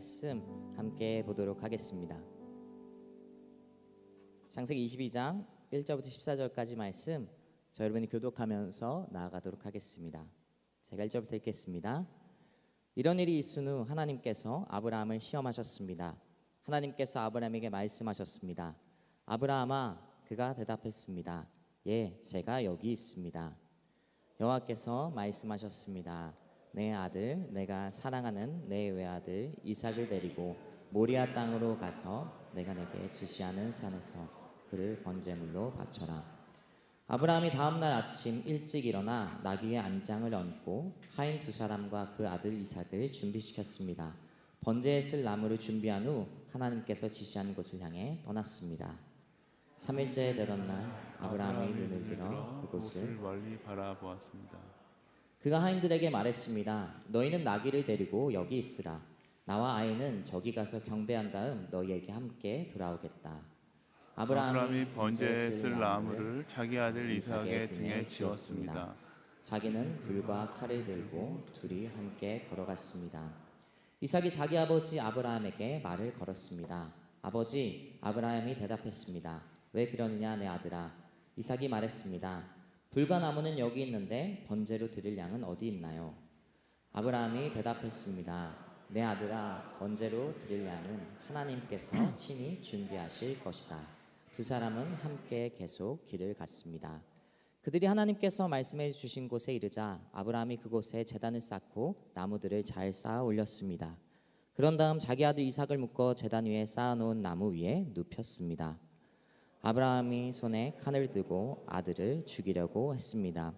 말씀 함께 보도록 하겠습니다. 창세기 22장 1절부터 14절까지 말씀 저 여러분이 교독하면서 나아가도록 하겠습니다. 제가 1절부터 읽겠습니다. 이런 일이 있은 후 하나님께서 아브라함을 시험하셨습니다. 하나님께서 아브라함에게 말씀하셨습니다. 아브라함아, 그가 대답했습니다. 예, 제가 여기 있습니다. 여호와께서 말씀하셨습니다. 내 아들, 내가 사랑하는 내 외아들 이삭을 데리고 모리아 땅으로 가서 내가 내게 지시하는 산에서 그를 번제물로 바쳐라. 아브라함이 다음날 아침 일찍 일어나 나귀의 안장을 얹고 하인 두 사람과 그 아들 이삭을 준비시켰습니다. 번제에 쓸 나무를 준비한 후 하나님께서 지시한 곳을 향해 떠났습니다. 3일째 되던 날 아브라함이 눈을 들어 그곳을 멀리 바라보았습니다. 그가 하인들에게 말했습니다. 너희는 나귀를 데리고 여기 있으라. 나와 아이는 저기 가서 경배한 다음 너희에게 함께 돌아오겠다. 아브라함이 번제에 쓸 나무를 자기 아들 이삭의 등에 지었습니다. 자기는 불과 칼을 들고 둘이 함께 걸어갔습니다. 이삭이 자기 아버지 아브라함에게 말을 걸었습니다. 아버지, 아브라함이 대답했습니다. 왜 그러느냐 내 아들아. 이삭이 말했습니다. 불과 나무는 여기 있는데 번제로 드릴 양은 어디 있나요? 아브라함이 대답했습니다. 내 아들아, 번제로 드릴 양은 하나님께서 친히 준비하실 것이다. 두 사람은 함께 계속 길을 갔습니다. 그들이 하나님께서 말씀해 주신 곳에 이르자 아브라함이 그곳에 제단을 쌓고 나무들을 잘 쌓아 올렸습니다. 그런 다음 자기 아들 이삭을 묶어 제단 위에 쌓아놓은 나무 위에 눕혔습니다. 아브라함이 손에 칼을 들고 아들을 죽이려고 했습니다.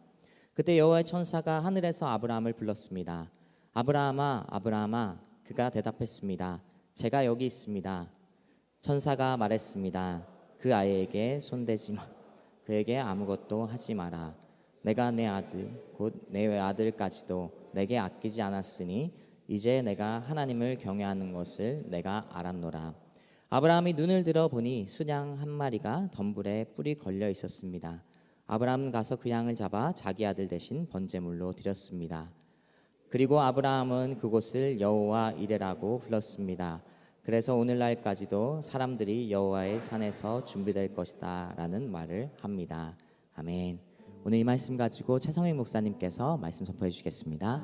그때 여호와의 천사가 하늘에서 아브라함을 불렀습니다. 아브라함아, 아브라함아. 그가 대답했습니다. 제가 여기 있습니다. 천사가 말했습니다. 그 아이에게 손대지 마. 그에게 아무것도 하지 마라. 내가 내 아들 곧 내 외아들까지도 내게 아끼지 않았으니 이제 내가 하나님을 경외하는 것을 내가 알았노라. 아브라함이 눈을 들어 보니 수양 한 마리가 덤불에 뿔이 걸려 있었습니다. 아브라함은 가서 그 양을 잡아 자기 아들 대신 번제물로 드렸습니다. 그리고 아브라함은 그곳을 여호와 이레라고 불렀습니다. 그래서 오늘날까지도 사람들이 여호와의 산에서 준비될 것이다 라는 말을 합니다. 아멘. 오늘 이 말씀 가지고 최성익 목사님께서 말씀 선포해 주시겠습니다.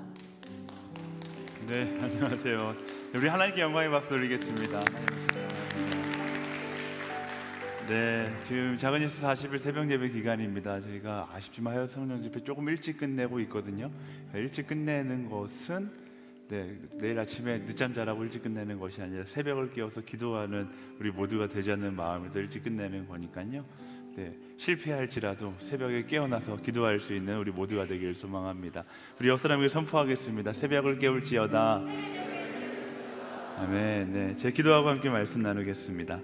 네, 안녕하세요. 우리 하나님께 영광의 박수 드리겠습니다. 네, 지금 작은 예수 40일 새벽 예배 기간입니다. 저희가 아쉽지만 하여 성령 집회 조금 일찍 끝내고 있거든요. 일찍 끝내는 것은 내일 아침에 늦잠 자라고 일찍 끝내는 것이 아니라 새벽을 깨워서 기도하는 우리 모두가 되자는 마음에서 일찍 끝내는 거니까요. 실패할지라도 새벽에 깨어나서 기도할 수 있는 우리 모두가 되기를 소망합니다. 우리 옆 사람에게 선포하겠습니다. 새벽을 깨울지어다. 아멘. 네, 제 기도하고 함께 말씀 나누겠습니다.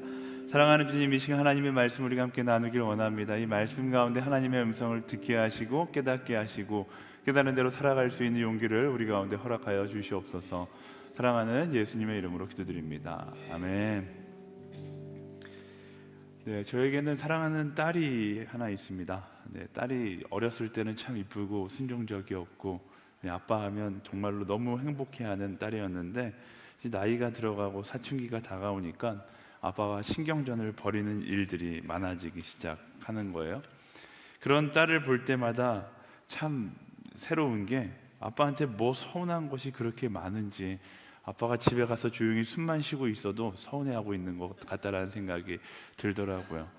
사랑하는 주님, 이 시간 하나님의 말씀 우리가 함께 나누길 원합니다. 이 말씀 가운데 하나님의 음성을 듣게 하시고 깨닫게 하시고 깨닫는 대로 살아갈 수 있는 용기를 우리 가운데 허락하여 주시옵소서. 사랑하는 예수님의 이름으로 기도드립니다. 아멘. 네, 저에게는 사랑하는 딸이 하나 있습니다. 네, 딸이 어렸을 때는 참 이쁘고 순종적이었고 아빠 하면 정말로 너무 행복해하는 딸이었는데 이제 나이가 들어가고 사춘기가 다가오니까 아빠와 신경전을 벌이는 일들이 많아지기 시작하는 거예요. 그런 딸을 볼 때마다 참 새로운 게 아빠한테 뭐 서운한 것이 그렇게 많은지, 아빠가 집에 가서 조용히 숨만 쉬고 있어도 서운해하고 있는 것 같다라는 생각이 들더라고요.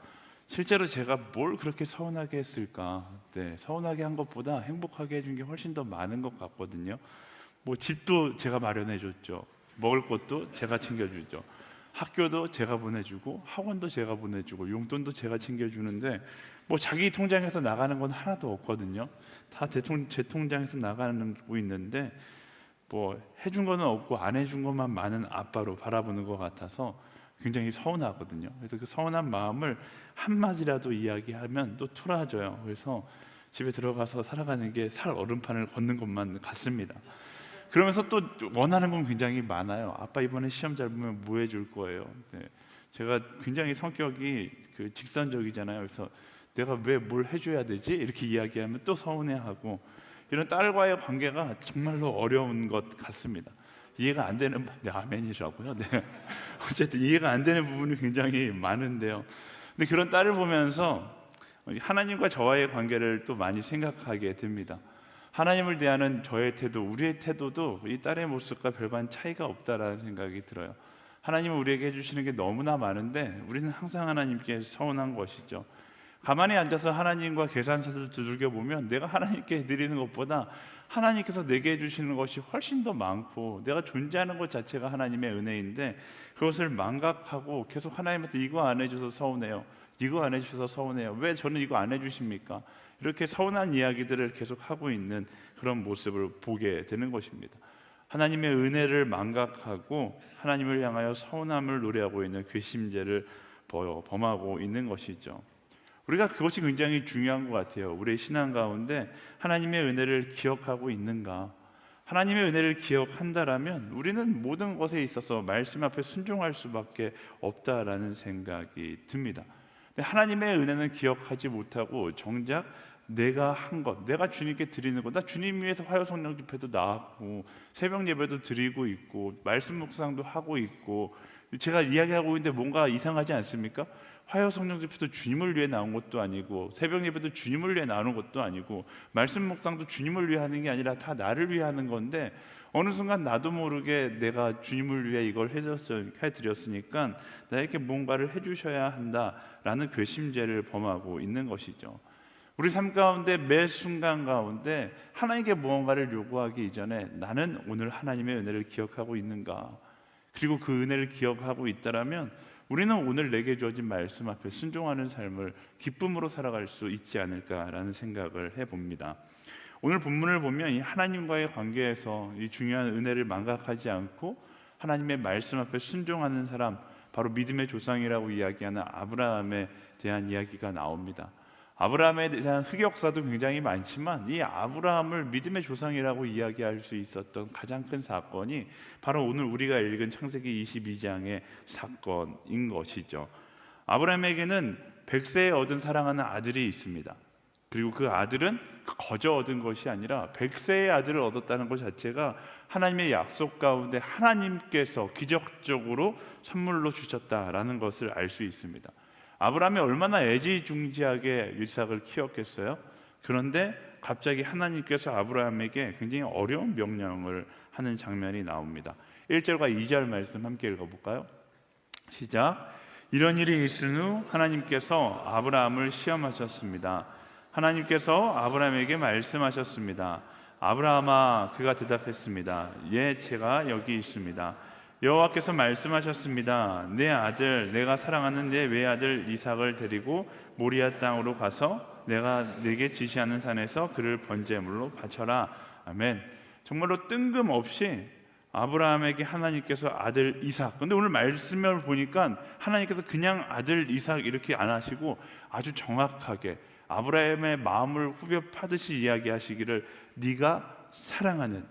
실제로 제가 뭘 그렇게 서운하게 했을까? 서운하게 한 것보다 행복하게 해준 게 훨씬 더 많은 것 같거든요. 뭐 집도 제가 마련해 줬죠. 먹을 것도 제가 챙겨주죠. 학교도 제가 보내주고 학원도 제가 보내주고 용돈도 제가 챙겨주는데 뭐 자기 통장에서 나가는 건 하나도 없거든요. 다 제 통장에서 나가는 거 있는데 뭐 해준 거는 없고 안 해준 것만 많은 아빠로 바라보는 것 같아서 굉장히 서운하거든요. 그래서 그 서운한 마음을 한마디라도 이야기하면 또 토라져요. 그래서 집에 들어가서 살아가는 게 살 얼음판을 걷는 것만 같습니다. 그러면서 또 원하는 건 굉장히 많아요. 아빠 이번에 시험 잘 보면 뭐 해줄 거예요? 제가 굉장히 성격이 직선적이잖아요. 그래서 내가 왜 뭘 해줘야 되지? 이렇게 이야기하면 또 서운해하고, 이런 딸과의 관계가 정말로 어려운 것 같습니다. 이해가 안 되는 네, 아멘이라고요. 네. 어쨌든 이해가 안 되는 부분이 굉장히 많은데요. 근데 그런 딸을 보면서 하나님과 저와의 관계를 또 많이 생각하게 됩니다. 하나님을 대하는 저의 태도, 우리의 태도도 이 딸의 모습과 별반 차이가 없다라는 생각이 들어요. 하나님은 우리에게 해주시는 게 너무나 많은데 우리는 항상 하나님께 서운한 것이죠. 가만히 앉아서 하나님과 계산서를 두들겨 보면 내가 하나님께 드리는 것보다 하나님께서 내게 해주시는 것이 훨씬 더 많고, 내가 존재하는 것 자체가 하나님의 은혜인데 그것을 망각하고 계속 하나님한테 이거 안 해줘서 서운해요, 이거 안 해주셔서 서운해요, 왜 저는 이거 안 해주십니까? 이렇게 서운한 이야기들을 계속 하고 있는 그런 모습을 보게 되는 것입니다. 하나님의 은혜를 망각하고 하나님을 향하여 서운함을 노래하고 있는 괘씸죄를 범하고 있는 것이죠. 우리가 그것이 굉장히 중요한 것 같아요. 우리의 신앙 가운데 하나님의 은혜를 기억하고 있는가? 하나님의 은혜를 기억한다라면 우리는 모든 것에 있어서 말씀 앞에 순종할 수밖에 없다라는 생각이 듭니다. 근데 하나님의 은혜는 기억하지 못하고 정작 내가 한 것, 내가 주님께 드리는 것, 나 주님 위해서 화요성령 집회도 나왔고 새벽 예배도 드리고 있고 말씀 묵상도 하고 있고, 제가 이야기하고 있는데 뭔가 이상하지 않습니까? 화요성령 집회도 주님을 위해 나온 것도 아니고 새벽 예배도 주님을 위해 나오는 것도 아니고 말씀 묵상도 주님을 위해 하는 게 아니라 다 나를 위해 하는 건데, 어느 순간 나도 모르게 내가 주님을 위해 이걸 해드렸으니까 나에게 뭔가를 해주셔야 한다라는 괘씸죄를 범하고 있는 것이죠. 우리 삶 가운데 매 순간 가운데 하나님께 무언가를 요구하기 이전에 나는 오늘 하나님의 은혜를 기억하고 있는가? 그리고 그 은혜를 기억하고 있다라면 우리는 오늘 내게 주어진 말씀 앞에 순종하는 삶을 기쁨으로 살아갈 수 있지 않을까라는 생각을 해봅니다. 오늘 본문을 보면 이 하나님과의 관계에서 이 중요한 은혜를 망각하지 않고 하나님의 말씀 앞에 순종하는 사람, 바로 믿음의 조상이라고 이야기하는 아브라함에 대한 이야기가 나옵니다. 아브라함에 대한 흑역사도 굉장히 많지만 이 아브라함을 믿음의 조상이라고 이야기할 수 있었던 가장 큰 사건이 바로 오늘 우리가 읽은 창세기 22장의 사건인 것이죠. 아브라함에게는 100세에 얻은 사랑하는 아들이 있습니다. 그리고 그 아들은 거저 얻은 것이 아니라 100세의 아들을 얻었다는 것 자체가 하나님의 약속 가운데 하나님께서 기적적으로 선물로 주셨다라는 것을 알 수 있습니다. 아브라함이 얼마나 애지중지하게 이삭을 키웠겠어요? 그런데 갑자기 하나님께서 아브라함에게 굉장히 어려운 명령을 하는 장면이 나옵니다. 1절과 2절 말씀 함께 읽어볼까요? 시작. 이런 일이 있은 후 하나님께서 아브라함을 시험하셨습니다. 하나님께서 아브라함에게 말씀하셨습니다. 아브라함아, 그가 대답했습니다. 예, 제가 여기 있습니다. 여호와께서 말씀하셨습니다. 내 아들, 내가 사랑하는 내 외아들 이삭을 데리고 모리아 땅으로 가서 내가 내게 지시하는 산에서 그를 번제물로 바쳐라. 아멘. 정말로 뜬금없이 아브라함에게 하나님께서 아들 이삭, 근데 오늘 말씀을 보니까 하나님께서 그냥 아들 이삭 이렇게 안 하시고 아주 정확하게 아브라함의 마음을 후벼 파듯이 이야기하시기를 네가 사랑하는,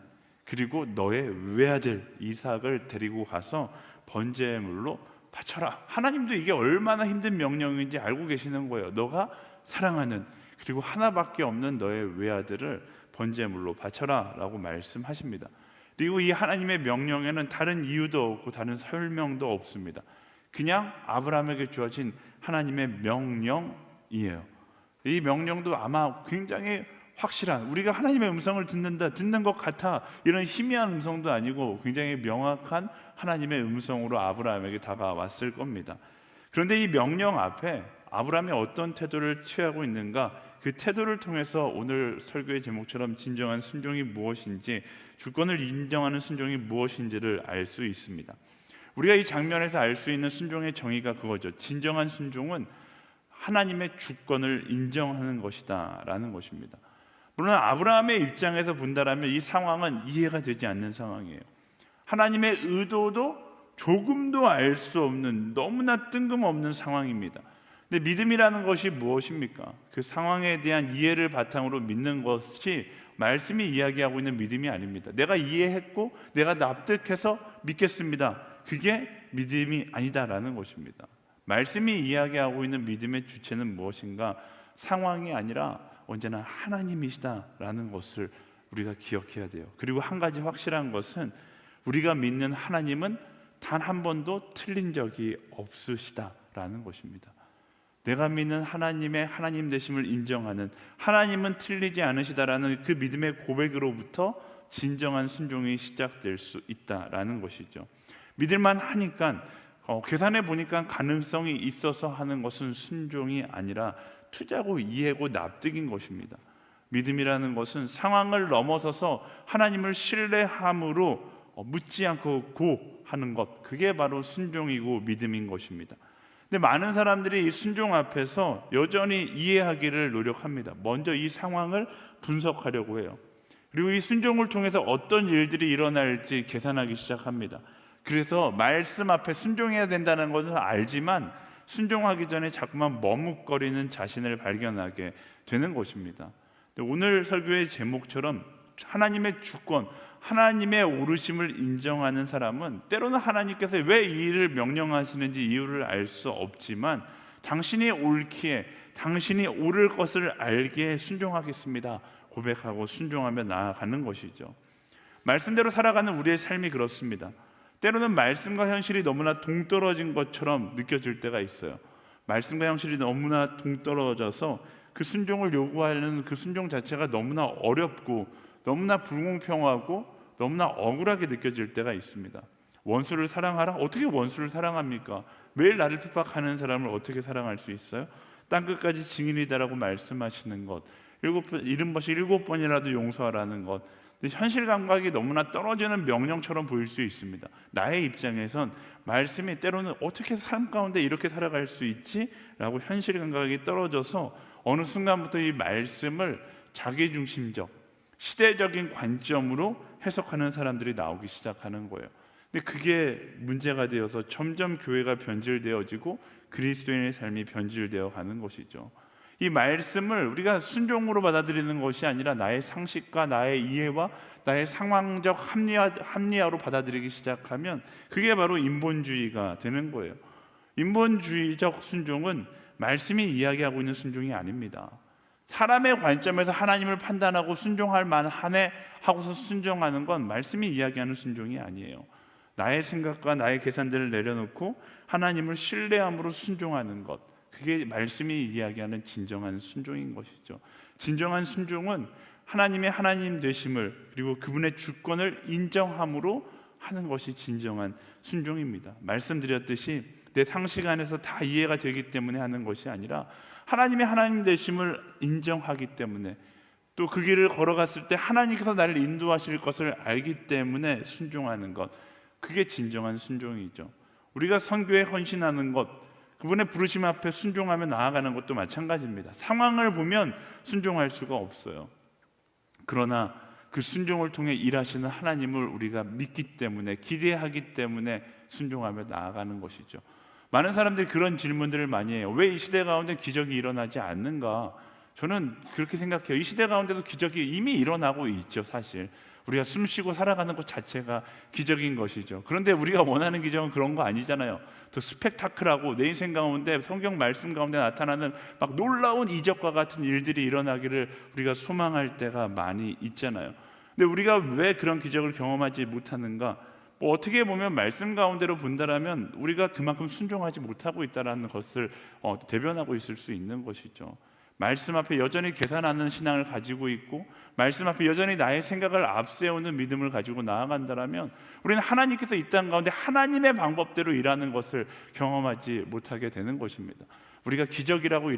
그리고 너의 외아들 이삭을 데리고 가서 번제물로 바쳐라. 하나님도 이게 얼마나 힘든 명령인지 알고 계시는 거예요. 너가 사랑하는, 그리고 하나밖에 없는 너의 외아들을 번제물로 바쳐라 라고 말씀하십니다. 그리고 이 하나님의 명령에는 다른 이유도 없고 다른 설명도 없습니다. 그냥 아브라함에게 주어진 하나님의 명령이에요. 이 명령도 아마 굉장히 확실한, 우리가 하나님의 음성을 듣는 것 같아 이런 희미한 음성도 아니고 굉장히 명확한 하나님의 음성으로 아브라함에게 다가왔을 겁니다. 그런데 이 명령 앞에 아브라함이 어떤 태도를 취하고 있는가, 그 태도를 통해서 오늘 설교의 제목처럼 진정한 순종이 무엇인지, 주권을 인정하는 순종이 무엇인지를 알 수 있습니다. 우리가 이 장면에서 알 수 있는 순종의 정의가 그거죠. 진정한 순종은 하나님의 주권을 인정하는 것이다 라는 것입니다. 물론 아브라함의 입장에서 본다라면 이 상황은 이해가 되지 않는 상황이에요. 하나님의 의도도 조금도 알 수 없는 너무나 뜬금없는 상황입니다. 근데 믿음이라는 것이 무엇입니까? 그 상황에 대한 이해를 바탕으로 믿는 것이 말씀이 이야기하고 있는 믿음이 아닙니다. 내가 이해했고 내가 납득해서 믿겠습니다. 그게 믿음이 아니다라는 것입니다. 말씀이 이야기하고 있는 믿음의 주체는 무엇인가? 상황이 아니라 언제나 하나님이시다라는 것을 우리가 기억해야 돼요. 그리고 한 가지 확실한 것은 우리가 믿는 하나님은 단 한 번도 틀린 적이 없으시다라는 것입니다. 내가 믿는 하나님의 하나님 되심을 인정하는, 하나님은 틀리지 않으시다라는 그 믿음의 고백으로부터 진정한 순종이 시작될 수 있다라는 것이죠. 믿을만 하니까 계산해 보니까 가능성이 있어서 하는 것은 순종이 아니라 투자고 이해고 납득인 것입니다. 믿음이라는 것은 상황을 넘어서서 하나님을 신뢰함으로 묻지 않고 고하는 것, 그게 바로 순종이고 믿음인 것입니다. 근데 많은 사람들이 이 순종 앞에서 여전히 이해하기를 노력합니다. 먼저 이 상황을 분석하려고 해요. 그리고 이 순종을 통해서 어떤 일들이 일어날지 계산하기 시작합니다. 그래서 말씀 앞에 순종해야 된다는 것을 알지만 순종하기 전에 자꾸만 머뭇거리는 자신을 발견하게 되는 것입니다. 오늘 설교의 제목처럼 하나님의 주권, 하나님의 오르심을 인정하는 사람은 때로는 하나님께서 왜 이 일을 명령하시는지 이유를 알 수 없지만 당신이 옳기에, 당신이 옳을 것을 알기에 순종하겠습니다 고백하고 순종하며 나아가는 것이죠. 말씀대로 살아가는 우리의 삶이 그렇습니다. 때로는 말씀과 현실이 너무나 동떨어진 것처럼 느껴질 때가 있어요. 말씀과 현실이 너무나 동떨어져서 그 순종을 요구하는 그 순종 자체가 너무나 어렵고 너무나 불공평하고 너무나 억울하게 느껴질 때가 있습니다. 원수를 사랑하라? 어떻게 원수를 사랑합니까? 매일 나를 핍박하는 사람을 어떻게 사랑할 수 있어요? 땅끝까지 증인이다라고 말씀하시는 것, 7번이라도 용서하라는 것, 현실 감각이 너무나 떨어지는 명령처럼 보일 수 있습니다. 나의 입장에선 말씀이 때로는 어떻게 삶 가운데 이렇게 살아갈 수 있지? 라고 현실 감각이 떨어져서 어느 순간부터 이 말씀을 자기중심적, 시대적인 관점으로 해석하는 사람들이 나오기 시작하는 거예요. 근데 그게 문제가 되어서 점점 교회가 변질되어지고 그리스도인의 삶이 변질되어 가는 것이죠. 이 말씀을 우리가 순종으로 받아들이는 것이 아니라 나의 상식과 나의 이해와 나의 상황적 합리화로 받아들이기 시작하면 그게 바로 인본주의가 되는 거예요. 인본주의적 순종은 말씀이 이야기하고 있는 순종이 아닙니다. 사람의 관점에서 하나님을 판단하고 순종할 만하네 하고서 순종하는 건 말씀이 이야기하는 순종이 아니에요. 나의 생각과 나의 계산들을 내려놓고 하나님을 신뢰함으로 순종하는 것, 그게 말씀이 이야기하는 진정한 순종인 것이죠. 진정한 순종은 하나님의 하나님 되심을 그리고 그분의 주권을 인정함으로 하는 것이 진정한 순종입니다. 말씀드렸듯이 내 상식 안에서 다 이해가 되기 때문에 하는 것이 아니라 하나님의 하나님 되심을 인정하기 때문에, 또 그 길을 걸어갔을 때 하나님께서 나를 인도하실 것을 알기 때문에 순종하는 것, 그게 진정한 순종이죠. 우리가 선교에 헌신하는 것, 그분의 부르심 앞에 순종하며 나아가는 것도 마찬가지입니다. 상황을 보면 순종할 수가 없어요. 그러나 그 순종을 통해 일하시는 하나님을 우리가 믿기 때문에, 기대하기 때문에 순종하며 나아가는 것이죠. 많은 사람들이 그런 질문들을 많이 해요. 왜 이 시대 가운데 기적이 일어나지 않는가? 저는 그렇게 생각해요. 이 시대 가운데도 기적이 이미 일어나고 있죠. 사실 우리가 숨쉬고 살아가는 것 자체가 기적인 것이죠. 그런데 우리가 원하는 기적은 그런 거 아니잖아요. 더 스펙타클하고 내 인생 가운데 성경 말씀 가운데 나타나는 막 놀라운 이적과 같은 일들이 일어나기를 우리가 소망할 때가 많이 있잖아요. 근데 우리가 왜 그런 기적을 경험하지 못하는가? 어떻게 보면 말씀 가운데로 본다라면 우리가 그만큼 순종하지 못하고 있다는 것을 대변하고 있을 수 있는 것이죠. 말씀 앞에 여전히 계산하는 신앙을 가지고 있고 말씀 앞에 여전히 나의 생각을 앞세우는 믿음을 가지고 나아간다면 우리는 하나님께서 이 땅 가운데 하나님의 방법대로 일하는 것을 경험하지 못하게 되는 것입니다. 우리가 기적이라고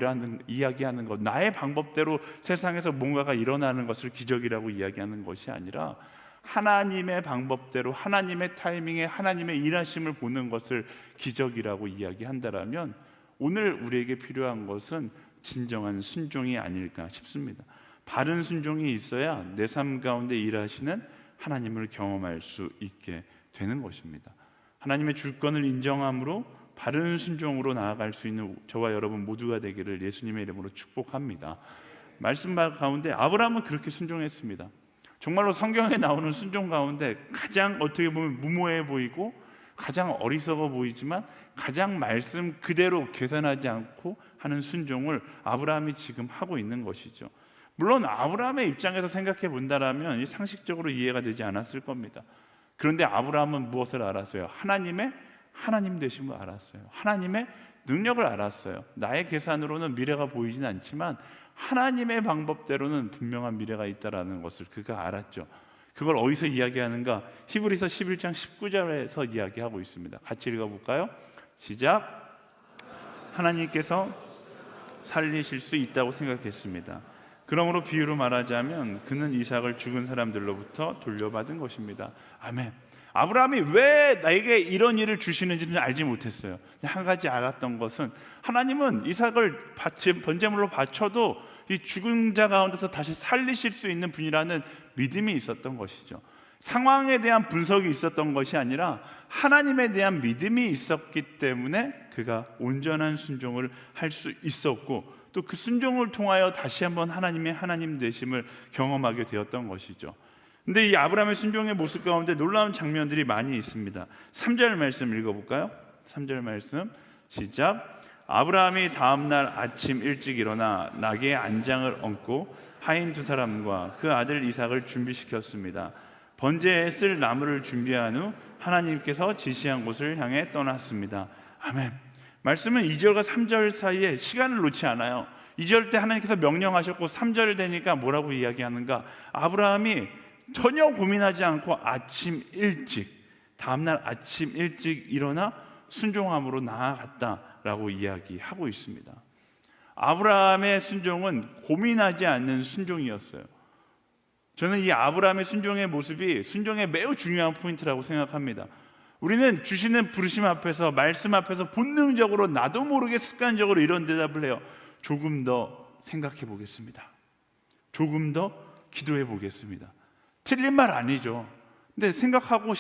이야기하는 것, 나의 방법대로 세상에서 뭔가가 일어나는 것을 기적이라고 이야기하는 것이 아니라 하나님의 방법대로 하나님의 타이밍에 하나님의 일하심을 보는 것을 기적이라고 이야기한다면 오늘 우리에게 필요한 것은 진정한 순종이 아닐까 싶습니다. 바른 순종이 있어야 내 삶 가운데 일하시는 하나님을 경험할 수 있게 되는 것입니다. 하나님의 주권을 인정함으로 바른 순종으로 나아갈 수 있는 저와 여러분 모두가 되기를 예수님의 이름으로 축복합니다. 말씀 가운데 아브라함은 그렇게 순종했습니다. 정말로 성경에 나오는 순종 가운데 가장 어떻게 보면 무모해 보이고 가장 어리석어 보이지만 가장 말씀 그대로 계산하지 않고 하는 순종을 아브라함이 지금 하고 있는 것이죠. 물론 아브라함의 입장에서 생각해 본다라면 상식적으로 이해가 되지 않았을 겁니다. 그런데 아브라함은 무엇을 알았어요? 하나님의 하나님 되심을 알았어요. 하나님의 능력을 알았어요. 나의 계산으로는 미래가 보이진 않지만 하나님의 방법대로는 분명한 미래가 있다라는 것을 그가 알았죠. 그걸 어디서 이야기하는가? 히브리서 11장 19절에서 이야기하고 있습니다. 같이 읽어볼까요? 시작. 하나님께서 살리실 수 있다고 생각했습니다. 그러므로 비유로 말하자면 그는 이삭을 죽은 사람들로부터 돌려받은 것입니다. 아멘. 아브라함이 왜 나에게 이런 일을 주시는지는 알지 못했어요. 한 가지 알았던 것은 하나님은 이삭을 번제물로 바쳐도 이 죽은 자 가운데서 다시 살리실 수 있는 분이라는 믿음이 있었던 것이죠. 상황에 대한 분석이 있었던 것이 아니라 하나님에 대한 믿음이 있었기 때문에 그가 온전한 순종을 할 수 있었고, 또 그 순종을 통하여 다시 한번 하나님의 하나님 되심을 경험하게 되었던 것이죠. 근데 이 아브라함의 순종의 모습 가운데 놀라운 장면들이 많이 있습니다. 3절 말씀 읽어볼까요? 3절 말씀 시작. 아브라함이 다음날 아침 일찍 일어나 나귀의 안장을 얹고 하인 두 사람과 그 아들 이삭을 준비시켰습니다. 번제에 쓸 나무를 준비한 후 하나님께서 지시한 곳을 향해 떠났습니다. 아멘. 말씀은 2절과 3절 사이에 시간을 놓지 않아요. 2절 때 하나님께서 명령하셨고 3절 되니까 뭐라고 이야기하는가? 아브라함이 전혀 고민하지 않고 다음날 아침 일찍 일어나 순종함으로 나아갔다라고 이야기하고 있습니다. 아브라함의 순종은 고민하지 않는 순종이었어요. 저는 이 아브라함의 순종의 모습이 순종의 매우 중요한 포인트라고 생각합니다. 우리는 주시는 부르심 앞에서, 말씀 앞에서 본능적으로 나도 모르게 습관적으로 이런 대답을 해요. 조금 더 생각해 보겠습니다. 조금 더 기도해 보겠습니다. 틀린 말 아니죠. 근데 생각하고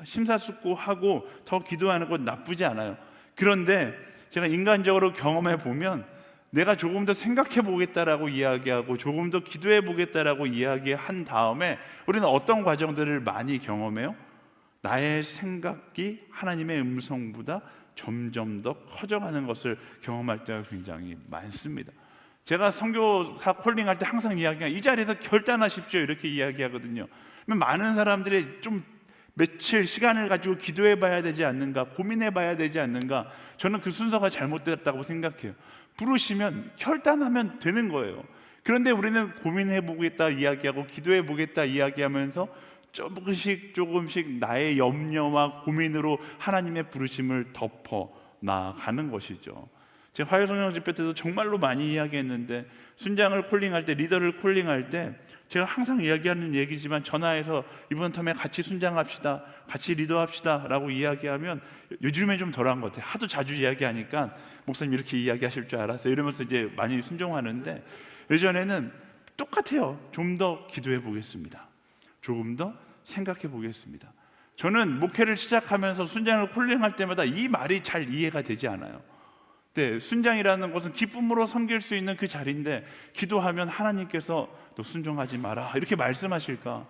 심사숙고하고 더 기도하는 건 나쁘지 않아요. 그런데 제가 인간적으로 경험해 보면 내가 조금 더 생각해 보겠다라고 이야기하고 조금 더 기도해 보겠다라고 이야기한 다음에 우리는 어떤 과정들을 많이 경험해요? 나의 생각이 하나님의 음성보다 점점 더 커져가는 것을 경험할 때가 굉장히 많습니다. 제가 선교사 콜링할 때 항상 이야기하는, 이 자리에서 결단하십시오 이렇게 이야기하거든요. 많은 사람들이 좀 며칠 시간을 가지고 기도해 봐야 되지 않는가, 고민해 봐야 되지 않는가. 저는 그 순서가 잘못됐다고 생각해요. 부르시면 결단하면 되는 거예요. 그런데 우리는 고민해 보겠다 이야기하고 기도해 보겠다 이야기하면서 조금씩 나의 염려와 고민으로 하나님의 부르심을 덮어 나가는 것이죠. 제가 화요성령 집회 때도 정말로 많이 이야기했는데, 순장을 콜링할 때, 리더를 콜링할 때 제가 항상 이야기하는 얘기지만 전화해서 이번 텀에 같이 순장합시다, 같이 리더합시다 라고 이야기하면, 요즘에 좀 덜한 것 같아요. 하도 자주 이야기하니까 목사님 이렇게 이야기하실 줄 알았어요 이러면서 이제 많이 순종하는데, 예전에는 똑같아요. 좀 더 기도해 보겠습니다, 조금 더 생각해 보겠습니다. 저는 목회를 시작하면서 순장을 콜링할 때마다 이 말이 잘 이해가 되지 않아요. 네, 순장이라는 것은 기쁨으로 섬길 수 있는 그 자리인데, 기도하면 하나님께서 너 순종하지 마라 이렇게 말씀하실까?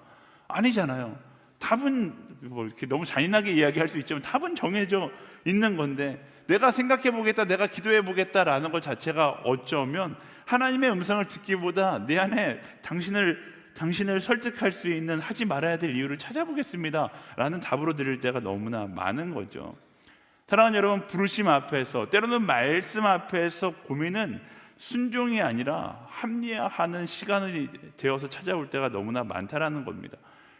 아니잖아요. 답은 뭐 이렇게 너무 잔인하게 이야기할 수 있지만 답은 정해져 있는 건데, 내가 생각해 보겠다, 내가 기도해 보겠다라는 것 자체가 어쩌면 하나님의 음성을 듣기보다 내 안에 당신을 설득할 수 있는 하지 말아야 될 이유를 찾아보겠습니다 라는 답으로 드릴 때가 너무나 많은 거죠. 사랑하는 여러분, 부르심 앞에서, 때로는 말씀 앞에서 고민은 순종이 아니라 합리화하는 시간이 되어서 찾아올 때가 너무나 많다라는 겁니다.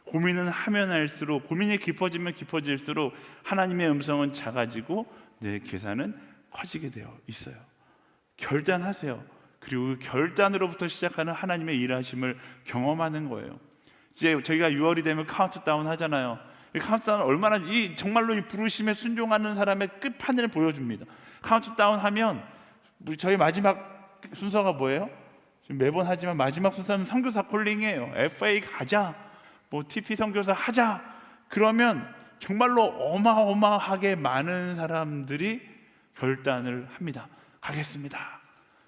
고민은 하면 할수록, 고민이 깊어지면 깊어질수록 하나님의 음성은 작아지고 내 계산은 커지게 되어 있어요. 결단하세요. 그리고 그 결단으로부터 시작하는 하나님의 일하심을 경험하는 거예요. 이제 저희가 6월이 되면 카운트다운 하잖아요. 이 카운트다운 얼마나 정말로 이 부르심에 순종하는 사람의 끝판을 보여줍니다. 카운트다운 하면 저희 마지막 순서가 뭐예요? 지금 매번 하지만 마지막 순서는 선교사 콜링이에요. FA 가자, 뭐 TP 선교사 하자. 그러면 정말로 어마어마하게 많은 사람들이 결단을 합니다. 가겠습니다.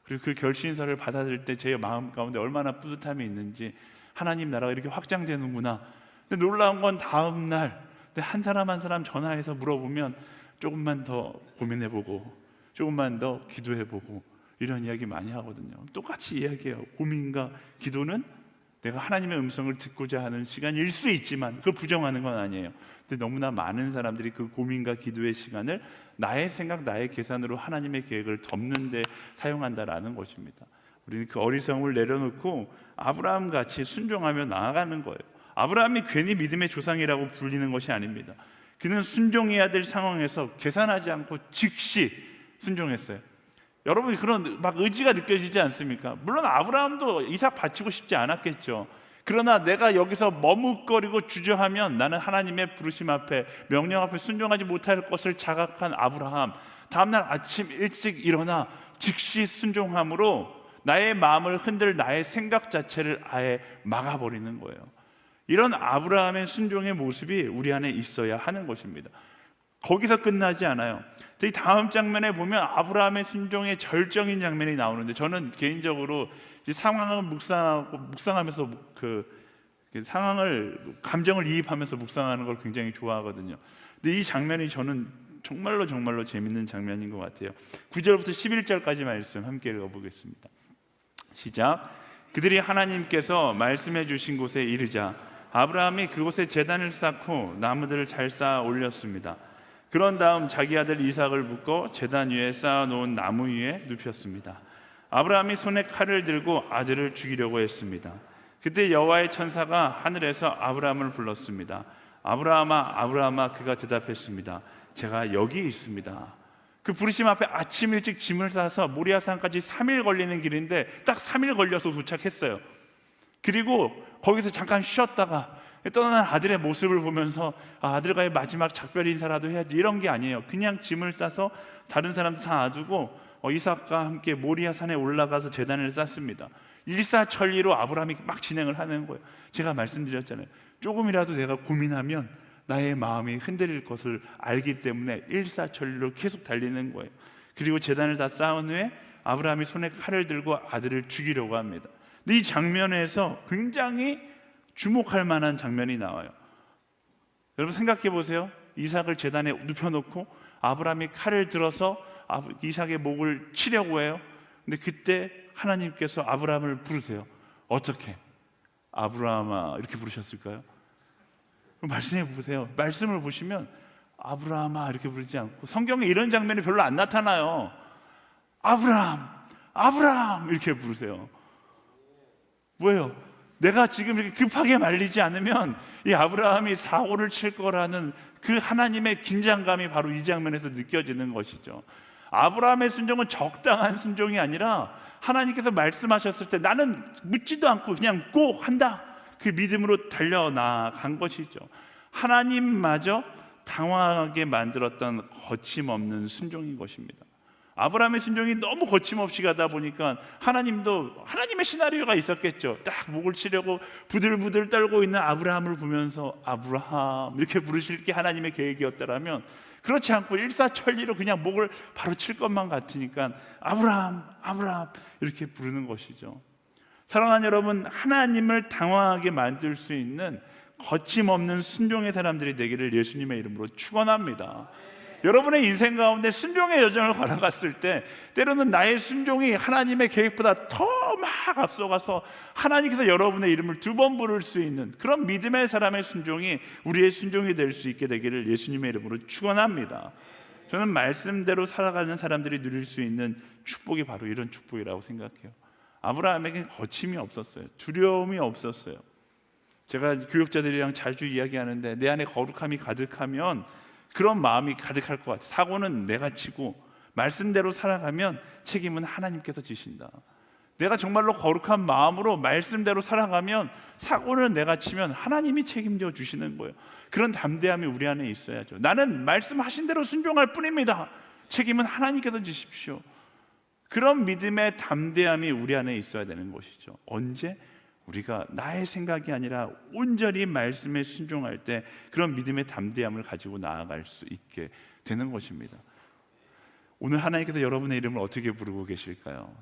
그리고 그 결신서를 받아들일 때 제 마음 가운데 얼마나 뿌듯함이 있는지, 하나님 나라가 이렇게 확장되는구나. 근데 놀라운 건 다음 날 한 사람 한 사람 전화해서 물어보면 조금만 더 고민해보고 조금만 더 기도해보고 이런 이야기 많이 하거든요. 똑같이 이야기해요. 고민과 기도는 내가 하나님의 음성을 듣고자 하는 시간일 수 있지만 그걸 부정하는 건 아니에요. 근데 너무나 많은 사람들이 그 고민과 기도의 시간을 나의 생각, 나의 계산으로 하나님의 계획을 덮는 데 사용한다라는 것입니다. 우리는 그 어리석음을 내려놓고 아브라함 같이 순종하며 나아가는 거예요. 아브라함이 괜히 믿음의 조상이라고 불리는 것이 아닙니다. 그는 순종해야 될 상황에서 계산하지 않고 즉시 순종했어요. 여러분, 그런 막 의지가 느껴지지 않습니까? 물론 아브라함도 이삭 바치고 싶지 않았겠죠. 그러나 내가 여기서 머뭇거리고 주저하면 나는 하나님의 부르심 앞에, 명령 앞에 순종하지 못할 것을 자각한 아브라함, 다음날 아침 일찍 일어나 즉시 순종함으로 나의 마음을 흔들 나의 생각 자체를 아예 막아버리는 거예요. 이런 아브라함의 순종의 모습이 우리 안에 있어야 하는 것입니다. 거기서 끝나지 않아요. 이 다음 장면에 보면 아브라함의 순종의 절정인 장면이 나오는데, 저는 개인적으로 이 상황을 묵상하면서 그 상황을, 감정을 이입하면서 묵상하는 걸 굉장히 좋아하거든요. 근데 이 장면이 저는 정말로 재밌는 장면인 것 같아요. 9절부터 11절까지 말씀 함께 읽어보겠습니다. 시작. 그들이 하나님께서 말씀해 주신 곳에 이르자 아브라함이 그곳에 제단을 쌓고 나무들을 잘 쌓아 올렸습니다. 그런 다음 자기 아들 이삭을 묶어 제단 위에 쌓아놓은 나무 위에 눕혔습니다. 아브라함이 손에 칼을 들고 아들을 죽이려고 했습니다. 그때 여호와의 천사가 하늘에서 아브라함을 불렀습니다. 아브라함아, 아브라함아. 그가 대답했습니다. 제가 여기 있습니다. 그 부르심 앞에 아침 일찍 짐을 싸서 모리아산까지 3일 걸리는 길인데 딱 3일 걸려서 도착했어요. 그리고 거기서 잠깐 쉬었다가 떠나는 아들의 모습을 보면서 아들과의 마지막 작별 인사라도 해야지, 이런 게 아니에요. 그냥 짐을 싸서 다른 사람들 다 놔두고 이삭과 함께 모리아산에 올라가서 제단을 쌓습니다. 일사천리로 아브라함이 막 진행을 하는 거예요. 제가 말씀드렸잖아요. 조금이라도 내가 고민하면 나의 마음이 흔들릴 것을 알기 때문에 일사천리로 계속 달리는 거예요. 그리고 제단을 다 쌓은 후에 아브라함이 손에 칼을 들고 아들을 죽이려고 합니다. 근데 이 장면에서 굉장히 주목할 만한 장면이 나와요. 여러분 생각해 보세요. 이삭을 제단에 눕혀놓고 아브라함이 칼을 들어서 이삭의 목을 치려고 해요. 근데 그때 하나님께서 아브라함을 부르세요. 어떻게? 아브라함아 이렇게 부르셨을까요? 말씀해 보세요. 말씀을 보시면 아브라함아 이렇게 부르지 않고, 성경에 이런 장면이 별로 안 나타나요. 아브라함, 아브라함 이렇게 부르세요. 뭐예요? 내가 지금 이렇게 급하게 말리지 않으면 이 아브라함이 사고를 칠 거라는 그 하나님의 긴장감이 바로 이 장면에서 느껴지는 것이죠. 아브라함의 순종은 적당한 순종이 아니라 하나님께서 말씀하셨을 때 나는 묻지도 않고 그냥 고 한다, 그 믿음으로 달려나간 것이죠. 하나님마저 당황하게 만들었던 거침없는 순종인 것입니다. 아브라함의 순종이 너무 거침없이 가다 보니까 하나님도 하나님의 시나리오가 있었겠죠. 딱 목을 치려고 부들부들 떨고 있는 아브라함을 보면서 아브라함 이렇게 부르실 게 하나님의 계획이었다라면, 그렇지 않고 일사천리로 그냥 목을 바로 칠 것만 같으니까 아브라함, 아브라함 이렇게 부르는 것이죠. 사랑하는 여러분, 하나님을 당황하게 만들 수 있는 거침없는 순종의 사람들이 되기를 예수님의 이름으로 축원합니다. 여러분의 인생 가운데 순종의 여정을 걸어갔을 때 때로는 나의 순종이 하나님의 계획보다 더 막 앞서가서 하나님께서 여러분의 이름을 2번 부를 수 있는 그런 믿음의 사람의 순종이 우리의 순종이 될 수 있게 되기를 예수님의 이름으로 축원합니다. 저는 말씀대로 살아가는 사람들이 누릴 수 있는 축복이 바로 이런 축복이라고 생각해요. 아브라함에게 거침이 없었어요. 두려움이 없었어요. 제가 교육자들이랑 자주 이야기하는데 내 안에 거룩함이 가득하면 그런 마음이 가득할 것 같아요. 사고는 내가 치고 말씀대로 살아가면 책임은 하나님께서 지신다. 내가 정말로 거룩한 마음으로 말씀대로 살아가면 사고를 내가 치면 하나님이 책임져 주시는 거예요. 그런 담대함이 우리 안에 있어야죠. 나는 말씀하신 대로 순종할 뿐입니다. 책임은 하나님께서 지십시오. 그런 믿음의 담대함이 우리 안에 있어야 되는 것이죠. 언제? 우리가 나의 생각이 아니라 온전히 말씀에 순종할 때 그런 믿음의 담대함을 가지고 나아갈 수 있게 되는 것입니다. 오늘 하나님께서 여러분의 이름을 어떻게 부르고 계실까요?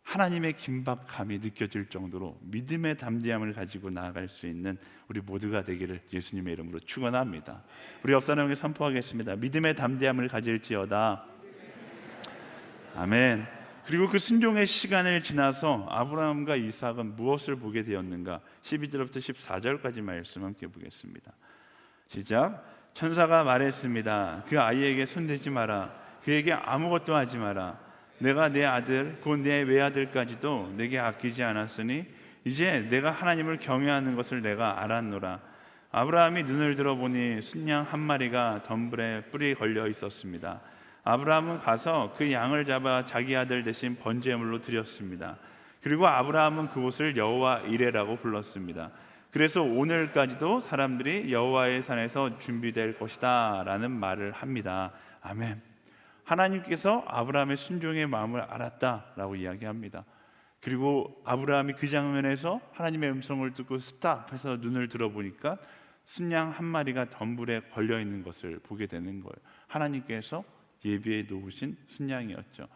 하나님의 긴박함이 느껴질 정도로 믿음의 담대함을 가지고 나아갈 수 있는 우리 모두가 되기를 예수님의 이름으로 축원합니다. 우리 옆 사람에게 선포하겠습니다. 믿음의 담대함을 가질지어다. 아멘. 그리고 그 순종의 시간을 지나서 아브라함과 이삭은 무엇을 보게 되었는가? 12절부터 14절까지 말씀 함께 보겠습니다. 시작. 천사가 말했습니다. 그 아이에게 손대지 마라. 그에게 아무것도 하지 마라. 내가 내 아들 곧 내 외아들까지도 내게 아끼지 않았으니 이제 내가 하나님을 경외하는 것을 내가 알았노라. 아브라함이 눈을 들어보니 순양 한 마리가 덤불에 뿔이 걸려 있었습니다. 아브라함은 가서 그 양을 잡아 자기 아들 대신 번제물로 드렸습니다. 그리고 아브라함은 그곳을 여호와 이레라고 불렀습니다. 그래서 오늘까지도 사람들이 여호와의 산에서 준비될 것이다 라는 말을 합니다. 아멘. 하나님께서 아브라함의 순종의 마음을 알았다라고 이야기합니다. 그리고 아브라함이 그 장면에서 하나님의 음성을 듣고 스탑해서 눈을 들어보니까 순양 한 마리가 덤불에 걸려 있는 것을 보게 되는 거예요. 하나님께서 예비해 놓으신 순양이었죠.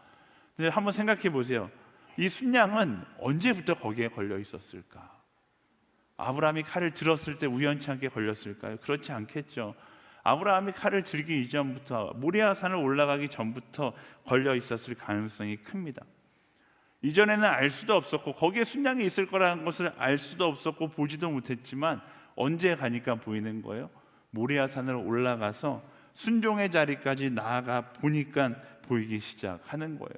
근데 한번 생각해 보세요. 이 순양은 언제부터 거기에 걸려 있었을까? 아브라함이 칼을 들었을 때 우연치 않게 걸렸을까요? 그렇지 않겠죠. 아브라함이 칼을 들기 이전부터, 모리아산을 올라가기 전부터 걸려 있었을 가능성이 큽니다. 이전에는 알 수도 없었고 거기에 순양이 있을 거라는 것을 알 수도 없었고 보지도 못했지만 언제 가니까 보이는 거예요? 모리아산을 올라가서 순종의 자리까지 나아가 보니까 보이기 시작하는 거예요.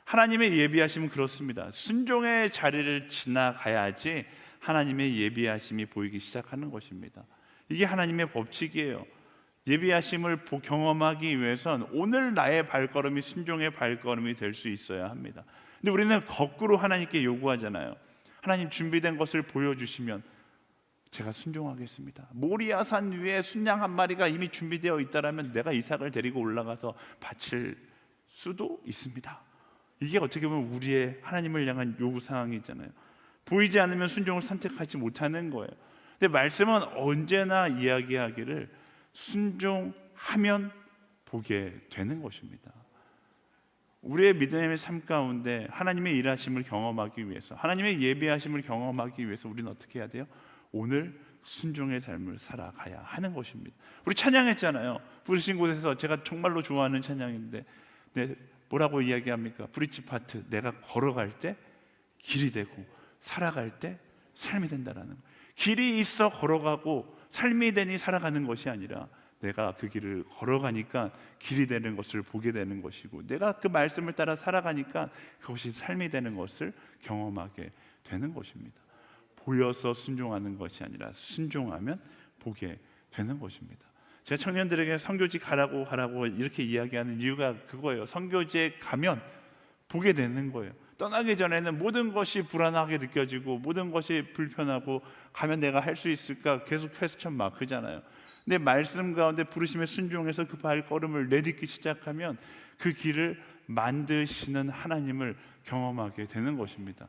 하나님의 예비하심은 그렇습니다. 순종의 자리를 지나가야지 하나님의 예비하심이 보이기 시작하는 것입니다. 이게 하나님의 법칙이에요. 예비하심을 경험하기 위해선 오늘 나의 발걸음이 순종의 발걸음이 될 수 있어야 합니다. 근데 우리는 거꾸로 하나님께 요구하잖아요. 하나님 준비된 것을 보여주시면 제가 순종하겠습니다. 모리아산 위에 순양 한 마리가 이미 준비되어 있다라면 내가 이삭을 데리고 올라가서 바칠 수도 있습니다. 이게 어떻게 보면 우리의 하나님을 향한 요구사항이잖아요. 보이지 않으면 순종을 선택하지 못하는 거예요. 근데 말씀은 언제나 이야기하기를 순종하면 보게 되는 것입니다. 우리의 믿음의 삶 가운데 하나님의 일하심을 경험하기 위해서, 하나님의 예비하심을 경험하기 위해서 우리는 어떻게 해야 돼요? 오늘 순종의 삶을 살아가야 하는 것입니다. 우리 찬양했잖아요. 부르신 곳에서 제가 정말로 좋아하는 찬양인데 뭐라고 이야기합니까? 브릿지 파트. 내가 걸어갈 때 길이 되고 살아갈 때 삶이 된다라는 거예요. 길이 있어 걸어가고 삶이 되니 살아가는 것이 아니라 내가 그 길을 걸어가니까 길이 되는 것을 보게 되는 것이고 내가 그 말씀을 따라 살아가니까 그것이 삶이 되는 것을 경험하게 되는 것입니다. 보여서 순종하는 것이 아니라 순종하면 보게 되는 것입니다. 제가 청년들에게 선교지 가라고 이렇게 이야기하는 이유가 그거예요. 선교지에 가면 보게 되는 거예요. 떠나기 전에는 모든 것이 불안하게 느껴지고 모든 것이 불편하고 가면 내가 할 수 있을까 계속 퀘스천 마크잖아요. 근데 말씀 가운데 부르심에 순종해서 그 발걸음을 내딛기 시작하면 그 길을 만드시는 하나님을 경험하게 되는 것입니다.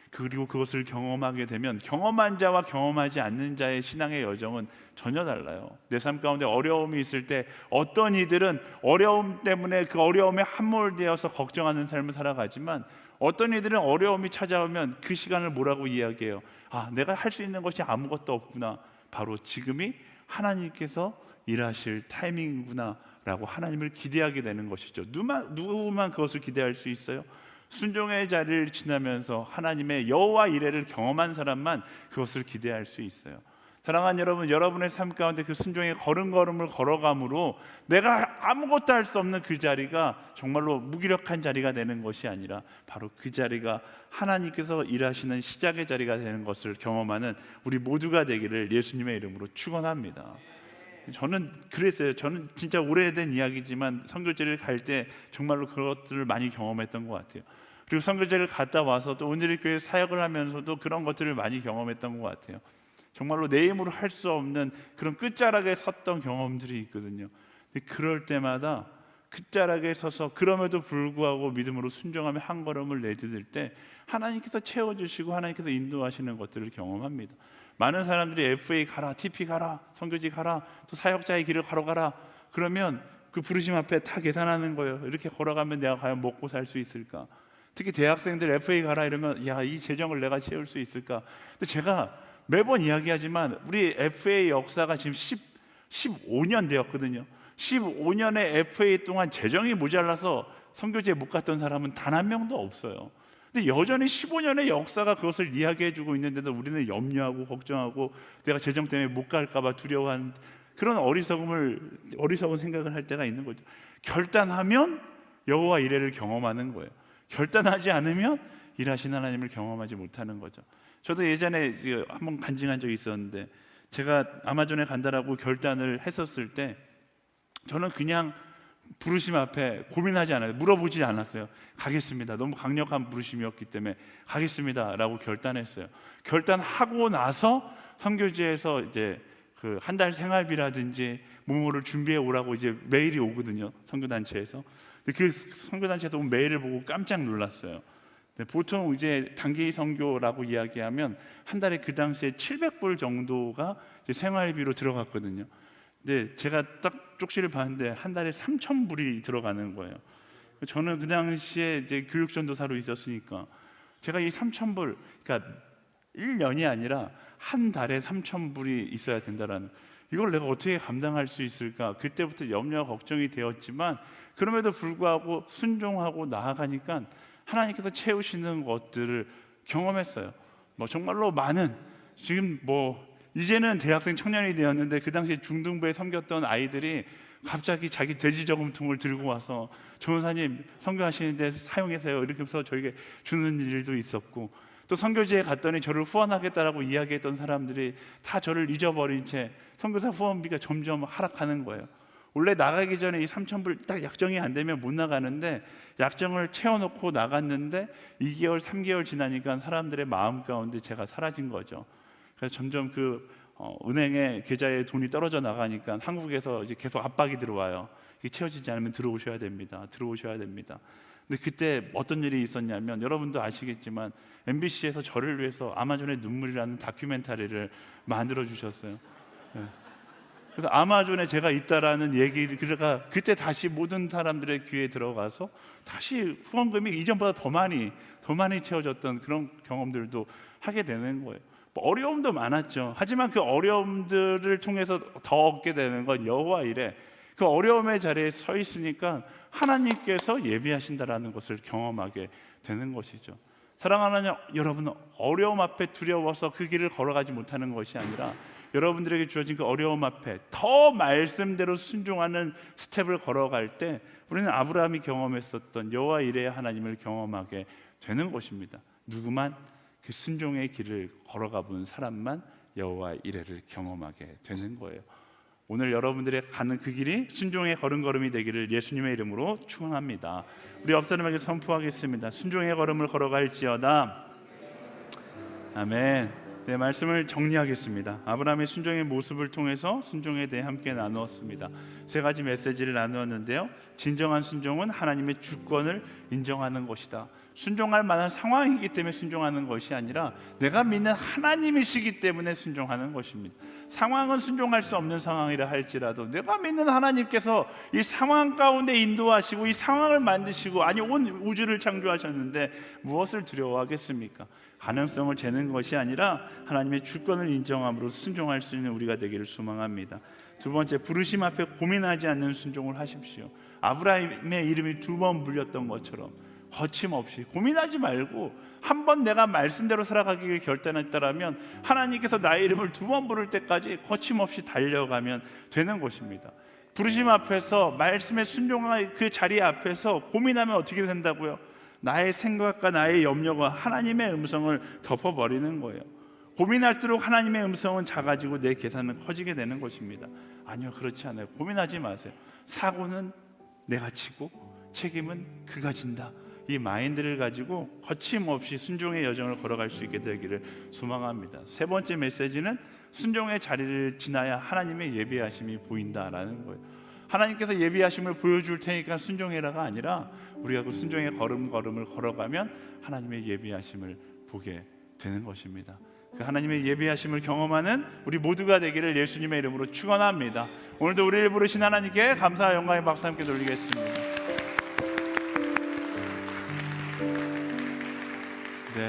그리고 그것을 경험하게 되면 경험한 자와 경험하지 않는 자의 신앙의 여정은 전혀 달라요. 내 삶 가운데 어려움이 있을 때 어떤 이들은 어려움 때문에 그 어려움에 함몰되어서 걱정하는 삶을 살아가지만 어떤 이들은 어려움이 찾아오면 그 시간을 뭐라고 이야기해요? 내가 할 수 있는 것이 아무것도 없구나. 바로 지금이 하나님께서 일하실 타이밍이구나 라고 하나님을 기대하게 되는 것이죠. 누구만 그것을 기대할 수 있어요? 순종의 자리를 지나면서 하나님의 여호와 이레를 경험한 사람만 그것을 기대할 수 있어요. 사랑하는 여러분, 여러분의 삶 가운데 그 순종의 걸음걸음을 걸어감으로 내가 아무것도 할 수 없는 그 자리가 정말로 무기력한 자리가 되는 것이 아니라 바로 그 자리가 하나님께서 일하시는 시작의 자리가 되는 것을 경험하는 우리 모두가 되기를 예수님의 이름으로 축원합니다. 저는 그랬어요. 저는 진짜 오래된 이야기지만 선교제를 갈 때 정말로 그것들을 많이 경험했던 것 같아요. 그리고 선교제를 갔다 와서 또 온누리 교회 사역을 하면서도 그런 것들을 많이 경험했던 것 같아요. 정말로 내 힘으로 할 수 없는 그런 끝자락에 섰던 경험들이 있거든요. 근데 그럴 때마다 끝자락에 서서 그럼에도 불구하고 믿음으로 순종하며 한 걸음을 내디딜 때 하나님께서 채워주시고 하나님께서 인도하시는 것들을 경험합니다. 많은 사람들이 FA 가라, TP 가라, 선교지 가라, 또 사역자의 길을 걸어가라. 그러면 그 부르심 앞에 다 계산하는 거예요. 이렇게 걸어가면 내가 과연 먹고 살 수 있을까? 특히 대학생들 FA 가라 이러면 이 재정을 내가 채울 수 있을까? 근데 제가 매번 이야기하지만 우리 FA 역사가 지금 15년 되었거든요. 15년의 FA 동안 재정이 모자라서 선교지에 못 갔던 사람은 단 한 명도 없어요. 근데 여전히 15년의 역사가 그것을 이야기해주고 있는데도 우리는 염려하고 걱정하고 내가 재정 때문에 못 갈까봐 두려워한 그런 어리석은 생각을 할 때가 있는 거죠. 결단하면 여호와 이레를 경험하는 거예요. 결단하지 않으면 일하신 하나님을 경험하지 못하는 거죠. 저도 예전에 한번 간증한 적이 있었는데, 제가 아마존에 간다라고 결단을 했었을 때 저는 그냥 부르심 앞에 고민하지 않아요. 물어보지 않았어요. 가겠습니다. 너무 강력한 부르심이었기 때문에 가겠습니다라고 결단했어요. 결단하고 나서 선교지에서 이제 그 한 달 생활비라든지 뭐뭐를 준비해 오라고 이제 메일이 오거든요. 선교단체에서. 근데 그 선교단체에서 온 메일을 보고 깜짝 놀랐어요. 보통 이제 단기 선교라고 이야기하면 한 달에 그 당시에 700불 정도가 이제 생활비로 들어갔거든요. 근데 제가 딱 쪽지를 봤는데 한 달에 3,000불이 들어가는 거예요. 저는 그 당시에 이제 교육전도사로 있었으니까 제가 이 3,000불, 그러니까 1년이 아니라 한 달에 3,000불이 있어야 된다라는, 이걸 내가 어떻게 감당할 수 있을까? 그때부터 염려 걱정이 되었지만 그럼에도 불구하고 순종하고 나아가니까 하나님께서 채우시는 것들을 경험했어요. 뭐 정말로 많은, 지금 뭐 이제는 대학생 청년이 되었는데 그 당시에 중등부에 섬겼던 아이들이 갑자기 자기 돼지 저금통을 들고 와서 조원사님 선교하시는데 사용해서요 이렇게 해서 저에게 주는 일도 있었고, 또 선교지에 갔더니 저를 후원하겠다라고 이야기했던 사람들이 다 저를 잊어버린 채 선교사 후원비가 점점 하락하는 거예요. 원래 나가기 전에 이 3,000불 딱 약정이 안 되면 못 나가는데 약정을 채워놓고 나갔는데 2개월, 3개월 지나니까 사람들의 마음 가운데 제가 사라진 거죠. 그래서 점점 은행에 계좌에 돈이 떨어져 나가니까 한국에서 이제 계속 압박이 들어와요. 이게 채워지지 않으면 들어오셔야 됩니다. 들어오셔야 됩니다. 근데 그때 어떤 일이 있었냐면, 여러분도 아시겠지만 MBC에서 저를 위해서 아마존의 눈물이라는 다큐멘터리를 만들어 주셨어요. 네. 그래서 아마존에 제가 있다라는 얘기가 그때 다시 모든 사람들의 귀에 들어가서 다시 후원금이 이전보다 더 많이 채워졌던 그런 경험들도 하게 되는 거예요. 어려움도 많았죠. 하지만 그 어려움들을 통해서 더 얻게 되는 건 여호와 이레, 그 어려움의 자리에 서 있으니까 하나님께서 예비하신다라는 것을 경험하게 되는 것이죠. 사랑하는 여러분, 어려움 앞에 두려워서 그 길을 걸어가지 못하는 것이 아니라 여러분들에게 주어진 그 어려움 앞에 더 말씀대로 순종하는 스텝을 걸어갈 때 우리는 아브라함이 경험했었던 여호와 이레의 하나님을 경험하게 되는 것입니다. 누구만? 그 순종의 길을 걸어가 본 사람만 여호와 이레를 경험하게 되는 거예요. 오늘 여러분들의 가는 그 길이 순종의 걸음걸음이 되기를 예수님의 이름으로 축원합니다. 우리 옆 사람에게 선포하겠습니다. 순종의 걸음을 걸어갈지어다. 아멘. 네, 말씀을 정리하겠습니다. 아브라함의 순종의 모습을 통해서 순종에 대해 함께 나누었습니다. 세 가지 메시지를 나누었는데요. 진정한 순종은 하나님의 주권을 인정하는 것이다. 순종할 만한 상황이기 때문에 순종하는 것이 아니라 내가 믿는 하나님이시기 때문에 순종하는 것입니다. 상황은 순종할 수 없는 상황이라 할지라도 내가 믿는 하나님께서 이 상황 가운데 인도하시고 이 상황을 만드시고, 아니 온 우주를 창조하셨는데 무엇을 두려워하겠습니까? 가능성을 재는 것이 아니라 하나님의 주권을 인정함으로 순종할 수 있는 우리가 되기를 소망합니다. 두 번째, 부르심 앞에 고민하지 않는 순종을 하십시오. 아브라함의 이름이 2번 불렸던 것처럼 거침없이 고민하지 말고 한 번 내가 말씀대로 살아가기를 결단했다라면 하나님께서 나의 이름을 2번 부를 때까지 거침없이 달려가면 되는 것입니다. 부르심 앞에서 말씀에 순종할 그 자리 앞에서 고민하면 어떻게 된다고요? 나의 생각과 나의 염려가 하나님의 음성을 덮어버리는 거예요. 고민할수록 하나님의 음성은 작아지고 내 계산은 커지게 되는 것입니다. 아니요, 그렇지 않아요. 고민하지 마세요. 사고는 내가 치고 책임은 그가 진다. 이 마인드를 가지고 거침없이 순종의 여정을 걸어갈 수 있게 되기를 소망합니다. 세 번째 메시지는 순종의 자리를 지나야 하나님의 예비하심이 보인다라는 거예요. 하나님께서 예비하심을 보여줄 테니까 순종해라가 아니라 우리가 그 순종의 걸음걸음을 걸어가면 하나님의 예비하심을 보게 되는 것입니다. 그 하나님의 예비하심을 경험하는 우리 모두가 되기를 예수님의 이름으로 축원합니다. 오늘도 우리를 부르신 하나님께 감사와 영광의 박수 함께 돌리겠습니다. 네,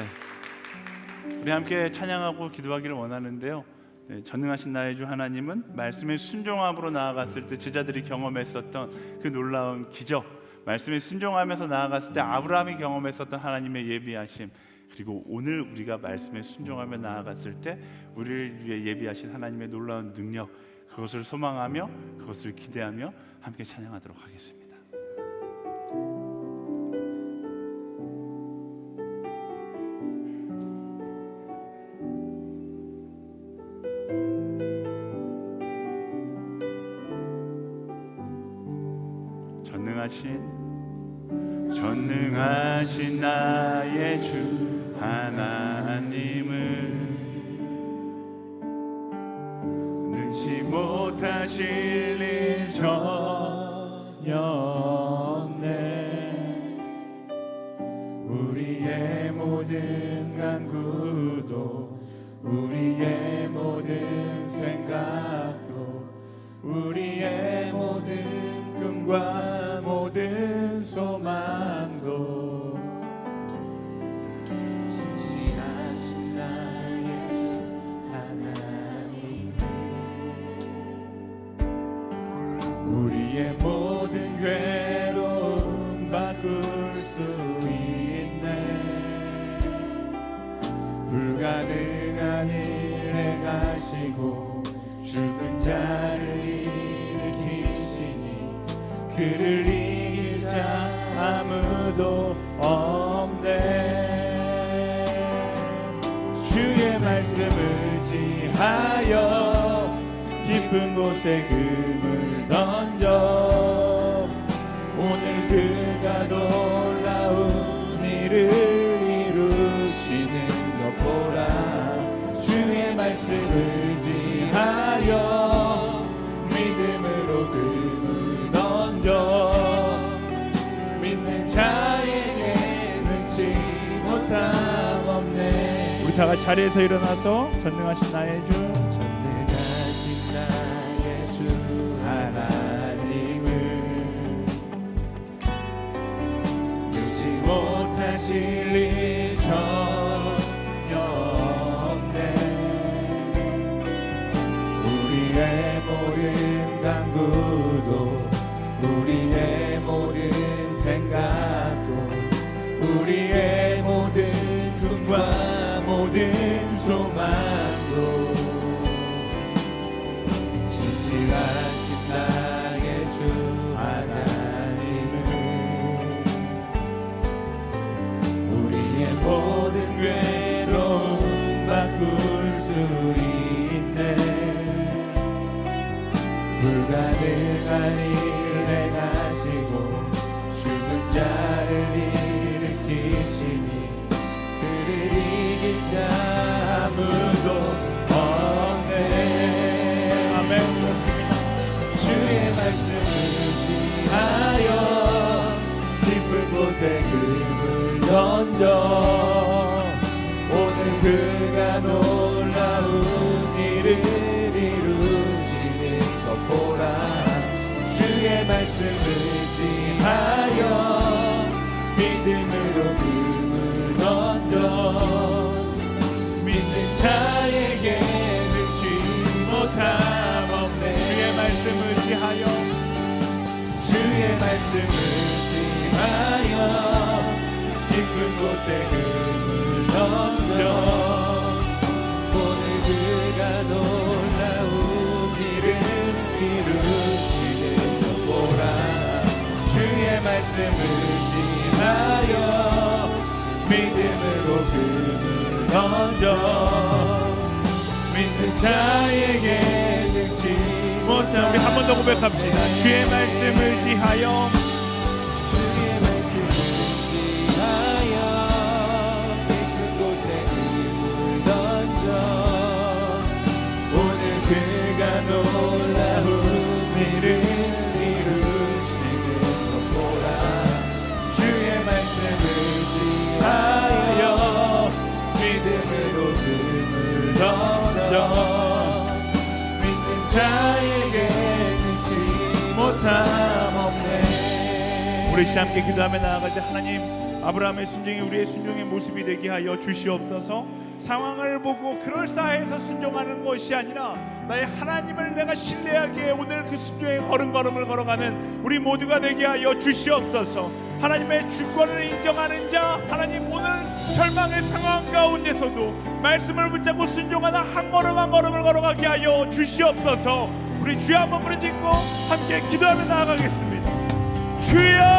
우리 함께 찬양하고 기도하기를 원하는데요. 네, 전능하신 나의 주 하나님은 말씀의 순종함으로 나아갔을 때 제자들이 경험했었던 그 놀라운 기적, 말씀에 순종하면서 나아갔을 때 아브라함이 경험했었던 하나님의 예비하심, 그리고 오늘 우리가 말씀에 순종하며 나아갔을 때 우리를 위해 예비하신 하나님의 놀라운 능력, 그것을 소망하며 그것을 기대하며 함께 찬양하도록 하겠습니다. 전능하신 나의 주 하나님은 능치 못하실 일 전혀 없네. 우리의 모든 간구도 우리의 모든 생각도 우리의 모든 꿈과 모든 소망도 신실하신 나의 주 하나님은 우리의 모든 괴로움 바꿀 수 있네. 불가능한 일 행하시고 죽은 자를 일으키시니 그를 이길 자 아무도 없네. 주의 말씀 의지하여 깊은 곳에 금을 던져 오늘 그가 놀라운 일을 이루시는 것 보라. 주의 말씀 의지하여 믿음으로 금을 던져 믿는 자에게 능치 못함 없네. 우리 다 같이 자리에서 일어나서 전능하신 나의 주, 전능하신 나의 주 하나님은 능치 못하실 일 전혀 없네. 우리의 모든 간구도 우리의 모든 생각도 우리의 모든 꿈과 모든 소망도 진실하신 나의 주 하나님은 우리의 모든 괴로움 바꿀 수 있네. 불가능한 일 행하시고 죽은 자를 일으키시니 그를 이길 자 아무도 없네. 아멘. 그렇습니다. 주의 말씀 의지하여 깊은 곳에 금을 던져 오늘 그가 놀라운 일을 이루시는 것 보라. 주의 말씀 의지하여 믿음으로 금을 던져 믿는 자에게 능치 못함 없네. 주의 말씀 의지하여 주의 말씀 의지하여 깊은 곳에 금을 던져 오늘 그가 놀라운 일을 이루시는 것 보라. 주의 말씀 의지하여 믿음으로 금을 던져 믿는 자에게 능치 못함. 우리 한 번 더 고백합시다. 주의 말씀 의지하여 주의 말씀 의지하여 깊은 곳에 금을 던져 오늘 그가 놀라운 일을 이루시는 것 보라. 주의 말씀 의지하여 믿음으로 금을 던져 믿는 자에게 능치 못함 없네. 우리 시간 함께 기도하며 나아갈 때 하나님, 아브라함의 순종이 우리의 순종의 모습이 되게 하여 주시옵소서. 상황을 보고 그럴싸해서 순종하는 것이 아니라 나의 하나님을 내가 신뢰하기에 오늘 그 순종의 걸음걸음을 걸어가는 우리 모두가 되게 하여 주시옵소서. 하나님의 주권을 인정하는 자, 하나님 오늘 절망의 상황 가운데서도 말씀을 붙잡고 순종하는 한 걸음 한 걸음을 걸어가게 하여 주시옵소서. 우리 주여 한번 부르짖고 함께 기도하며 나아가겠습니다. 주여